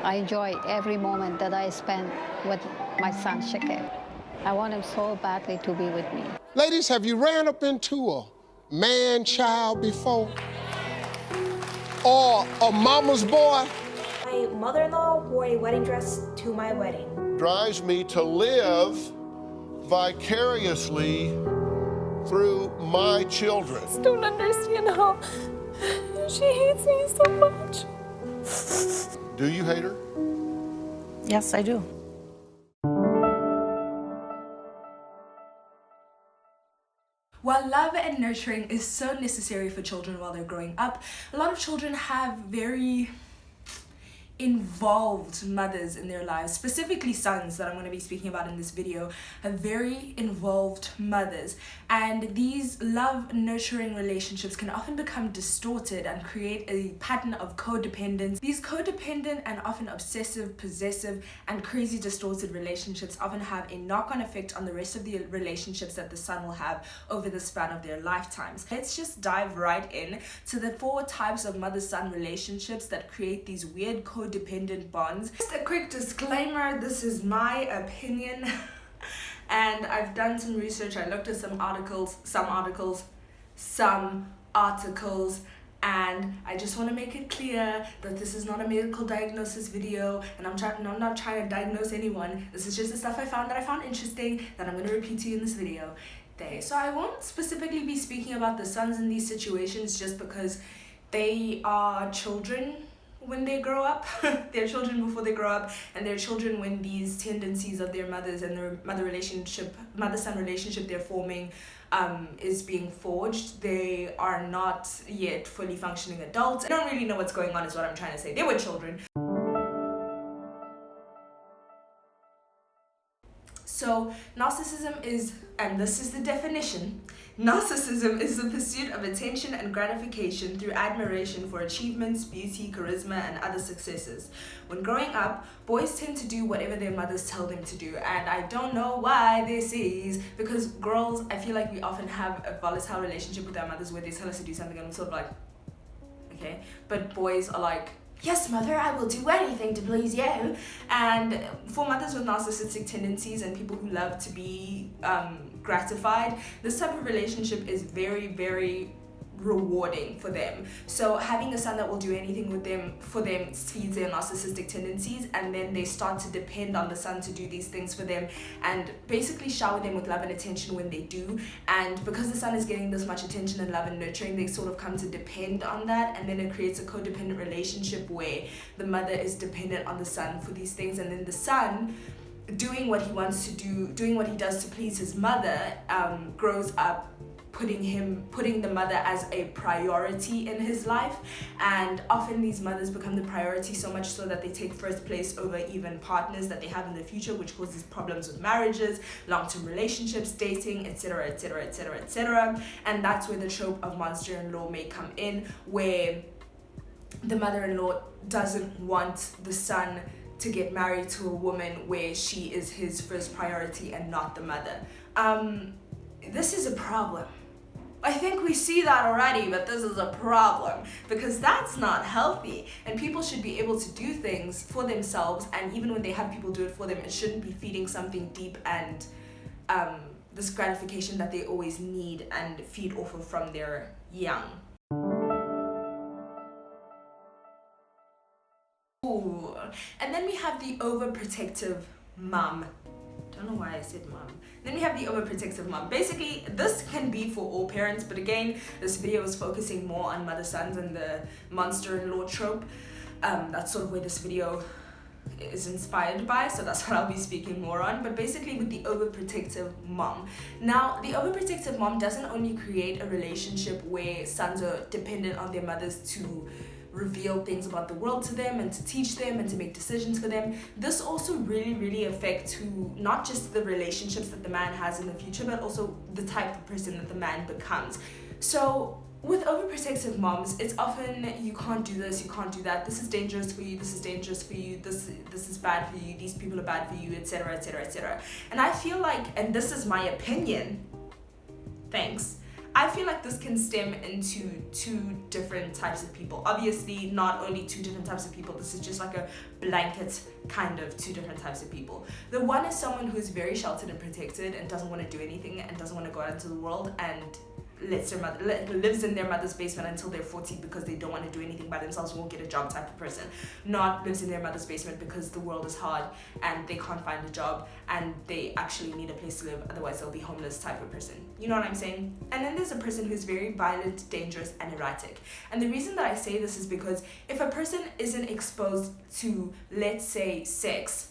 I enjoy every moment that I spend with my son, Shakib. I want him so badly to be with me. Ladies, have you ran up into a man-child before? Or a mama's boy? My mother-in-law wore a wedding dress to my wedding. Drives me to live vicariously through my children. I just don't understand how she hates me so much. Do you hate her? Yes, I do. While love and nurturing is so necessary for children while they're growing up, a lot of children have very involved mothers in their lives, specifically sons that I'm going to be speaking about in this video, have very involved mothers, and these love nurturing relationships can often become distorted and create a pattern of codependence. These codependent and often obsessive, possessive and crazy distorted relationships often have a knock-on effect on the rest of the relationships that the son will have over the span of their lifetimes. Let's just dive right in to the 4 types of mother-son relationships that create these weird codependent bonds. Just a quick disclaimer, this is my opinion and I've done some research. I looked at some articles, and I just want to make it clear that this is not a medical diagnosis video, and I'm not trying to diagnose anyone. This is just the stuff I found interesting that I'm going to repeat to you in this video. So I won't specifically be speaking about the sons in these situations just because they are children when they grow up. They're children before they grow up, and they're children when these tendencies of their mothers and their mother-son relationship they're forming is being forged. They are not yet fully functioning adults. I don't really know what's going on is what I'm trying to say. They were children. So narcissism is, and this is the definition, narcissism is the pursuit of attention and gratification through admiration for achievements, beauty, charisma, and other successes. When growing up, boys tend to do whatever their mothers tell them to do, and I don't know why this is, because girls, I feel like we often have a volatile relationship with our mothers where they tell us to do something and we're sort of like, okay, but boys are like, yes, mother, I will do anything to please you. And for mothers with narcissistic tendencies and people who love to be gratified, this type of relationship is very, very rewarding for them. So having a son that will do anything for them feeds their narcissistic tendencies, and then they start to depend on the son to do these things for them and basically shower them with love and attention when they do. And because the son is getting this much attention and love and nurturing, they sort of come to depend on that, and then it creates a codependent relationship where the mother is dependent on the son for these things, and then the son doing what he wants to do, doing what he does to please his mother, grows up putting the mother as a priority in his life, and often these mothers become the priority so much so that they take first place over even partners that they have in the future, which causes problems with marriages, long-term relationships, dating, etc, etc, etc, etc. And that's where the trope of monster-in-law may come in, where the mother-in-law doesn't want the son to get married to a woman where she is his first priority and not the mother. This is a problem. I think we see that already, but this is a problem because that's not healthy, and people should be able to do things for themselves, and even when they have people do it for them, it shouldn't be feeding something deep and this gratification that they always need and feed off of from their young. Ooh. And then we have the overprotective mom. Don't know why I said mom. Then we have the overprotective mom. Basically, this can be for all parents, but again, this video is focusing more on mother-sons and the monster-in-law trope. That's sort of where this video is inspired by, so that's what I'll be speaking more on. But basically with the overprotective mom. Now, the overprotective mom doesn't only create a relationship where sons are dependent on their mothers to reveal things about the world to them and to teach them and to make decisions for them. This also really affects not just the relationships that the man has in the future, but also the type of person that the man becomes. So with overprotective moms, it's often, you can't do this, you can't do that, this is dangerous for you, this is dangerous for you, this is bad for you, these people are bad for you, etc, etc, etc. And I feel like, and this is my opinion, thanks, I feel like this can stem into two different types of people. Obviously, not only two different types of people, this is just like a blanket kind of two different types of people. The one is someone who's very sheltered and protected and doesn't want to do anything and doesn't want to go out into the world and lives in their mother's basement until they're 40 because they don't want to do anything by themselves, won't get a job type of person. Not lives in their mother's basement because the world is hard and they can't find a job and they actually need a place to live, otherwise they'll be homeless type of person. You know what I'm saying? And then there's a person who's very violent, dangerous, and erratic. And the reason that I say this is because if a person isn't exposed to, let's say, sex,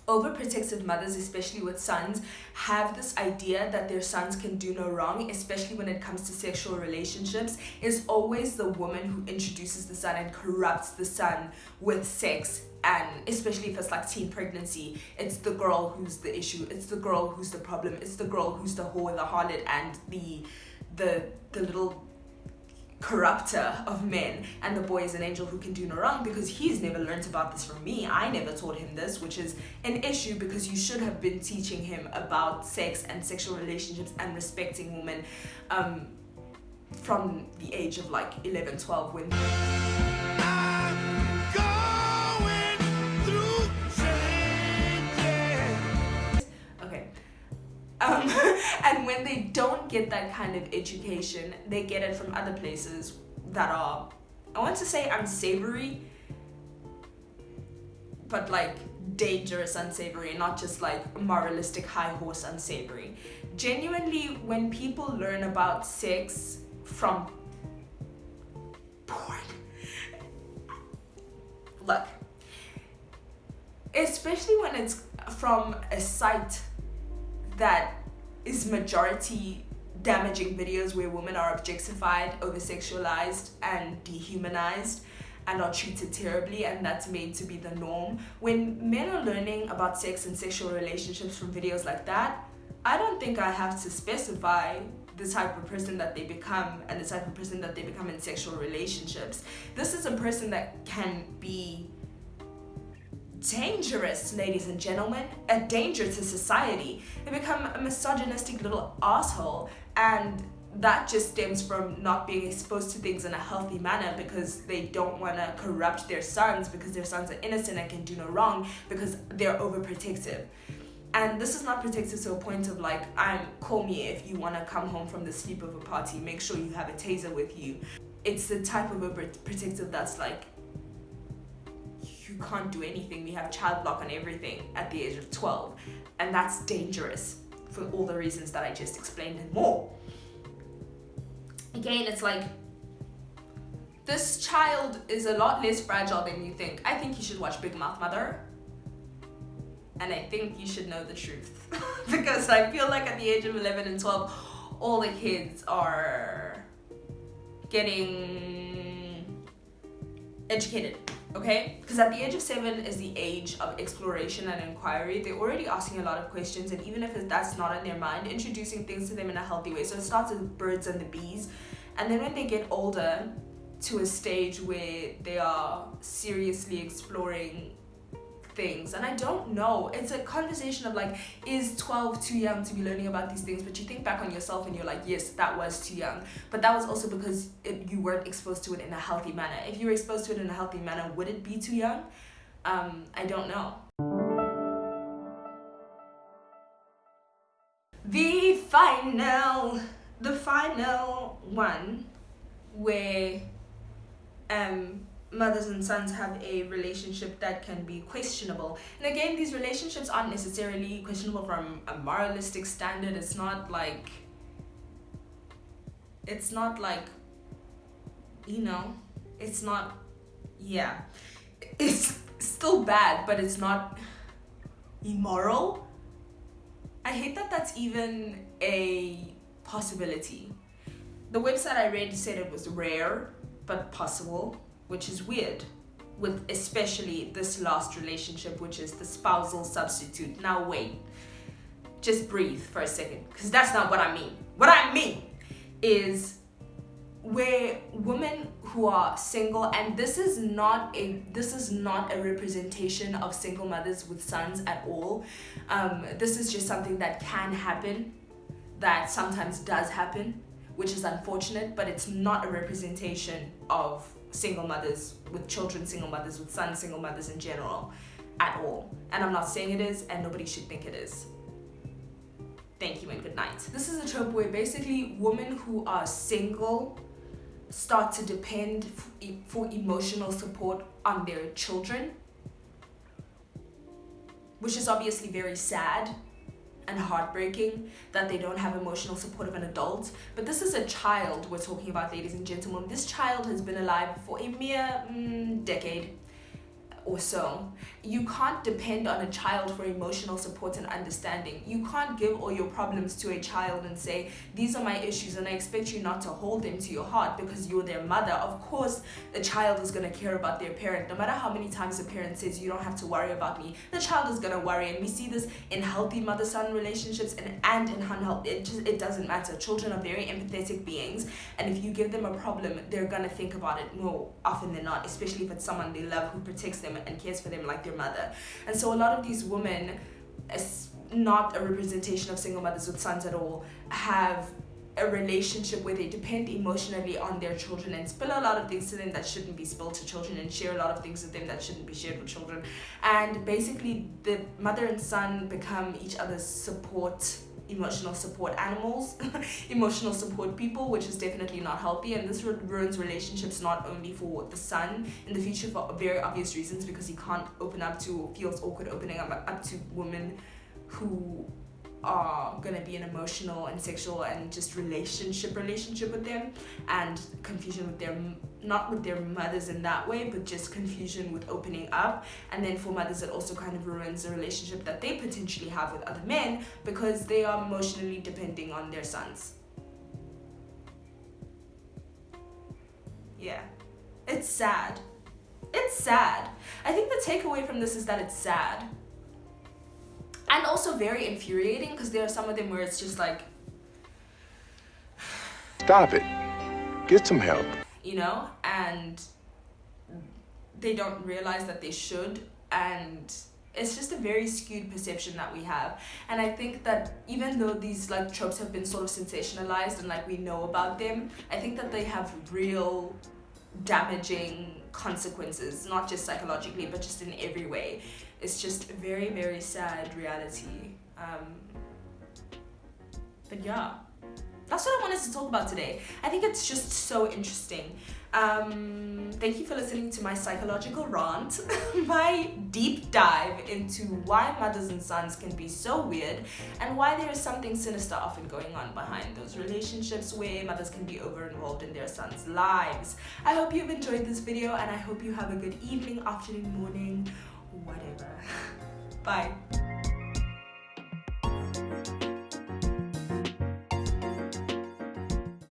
overprotective mothers, especially with sons, have this idea that their sons can do no wrong, especially when it comes to sexual relationships. It's always the woman who introduces the son and corrupts the son with sex, and especially if it's like teen pregnancy, it's the girl who's the issue, it's the girl who's the problem, it's the girl who's the whore, the harlot, and the little corrupter of men, and the boy is an angel who can do no wrong because he's never learned about this from me. I never taught him this, which is an issue because you should have been teaching him about sex and sexual relationships and respecting women from the age of like 11, 12 when and when they don't get that kind of education, they get it from other places that are, I want to say unsavory, but like dangerous unsavory, not just like moralistic high horse unsavory. Genuinely, when people learn about sex from porn, look, especially when it's from a site that is majority damaging videos where women are objectified, over-sexualized, and dehumanized, and are treated terribly, and that's made to be the norm. When men are learning about sex and sexual relationships from videos like that, I don't think I have to specify the type of person that they become and the type of person that they become in sexual relationships. This is a person that can be dangerous, ladies and gentlemen, a danger to society. They become a misogynistic little asshole, and that just stems from not being exposed to things in a healthy manner because they don't want to corrupt their sons because their sons are innocent and can do no wrong because they're overprotective. And this is not protective to a point of like, call me if you want to come home from the sleepover party, make sure you have a taser with you. It's the type of overprotective that's like, you can't do anything, we have child block on everything at the age of 12, and that's dangerous for all the reasons that I just explained and more. Again, it's like, this child is a lot less fragile than you think. I think you should watch Big Mouth Mother, and I think you should know the truth because I feel like at the age of 11 and 12, all the kids are getting educated. Okay? Because at the age of 7 is the age of exploration and inquiry. They're already asking a lot of questions, and even if that's not in their mind, introducing things to them in a healthy way. So it starts with birds and the bees, and then when they get older to a stage where they are seriously exploring things, and I don't know, it's a conversation of like, is 12 too young to be learning about these things? But you think back on yourself and you're like, yes, that was too young, but that was also because you weren't exposed to it in a healthy manner. If you were exposed to it in a healthy manner, would it be too young? I don't know. The final one where mothers and sons have a relationship that can be questionable. And again, these relationships aren't necessarily questionable from a moralistic standard. It's not like, you know, it's not, yeah, it's still bad, but it's not immoral. I hate that that's even a possibility. The website I read said it was rare but possible, which is weird, with especially this last relationship, which is the spousal substitute. Now wait, just breathe for a second, because that's not what I mean. What I mean is where women who are single, and this is not a representation of single mothers with sons at all. This is just something that can happen, that sometimes does happen, which is unfortunate, but it's not a representation of single mothers with children, single mothers with sons, single mothers in general at all. And I'm not saying it is, and nobody should think it is. Thank you and good night. This is a trope where basically women who are single start to depend for emotional support on their children, which is obviously very sad and heartbreaking that they don't have emotional support of an adult. But this is a child we're talking about, ladies and gentlemen. This child has been alive for a mere decade or so. You can't depend on a child for emotional support and understanding. You can't give all your problems to a child and say, these are my issues, and I expect you not to hold them to your heart because you're their mother. Of course, a child is going to care about their parent. No matter how many times a parent says, you don't have to worry about me, the child is going to worry. And we see this in healthy mother-son relationships and in unhealthy. It doesn't matter. Children are very empathetic beings, and if you give them a problem, they're going to think about it more often than not, especially if it's someone they love who protects them and cares for them like their mother. And so a lot of these women, not a representation of single mothers with sons at all, have a relationship where they depend emotionally on their children and spill a lot of things to them that shouldn't be spilled to children, and share a lot of things with them that shouldn't be shared with children. And basically the mother and son become each other's emotional support animals, emotional support people, which is definitely not healthy. And this ruins relationships not only for the son in the future for very obvious reasons, because he can't open up to, feels awkward opening up to women who are gonna be an emotional and sexual and just relationship with them, and confusion with their, not with their mothers in that way, but just confusion with opening up. And then for mothers, it also kind of ruins the relationship that they potentially have with other men, because they are emotionally depending on their sons. Yeah, it's sad. It's sad. I think the takeaway from this is that it's sad. And also very infuriating, because there are some of them where it's just like, stop it. Get some help. You know, and they don't realize that they should, and it's just a very skewed perception that we have. And I think that even though these like tropes have been sort of sensationalized and like we know about them, I think that they have real damaging consequences, not just psychologically, but just in every way. It's just a very, very sad reality. But yeah, that's what I wanted to talk about today. I think it's just so interesting. Thank you for listening to my psychological rant, my deep dive into why mothers and sons can be so weird, and why there is something sinister often going on behind those relationships where mothers can be over-involved in their sons' lives. I hope you've enjoyed this video, and I hope you have a good evening, afternoon, morning, whatever. Bye.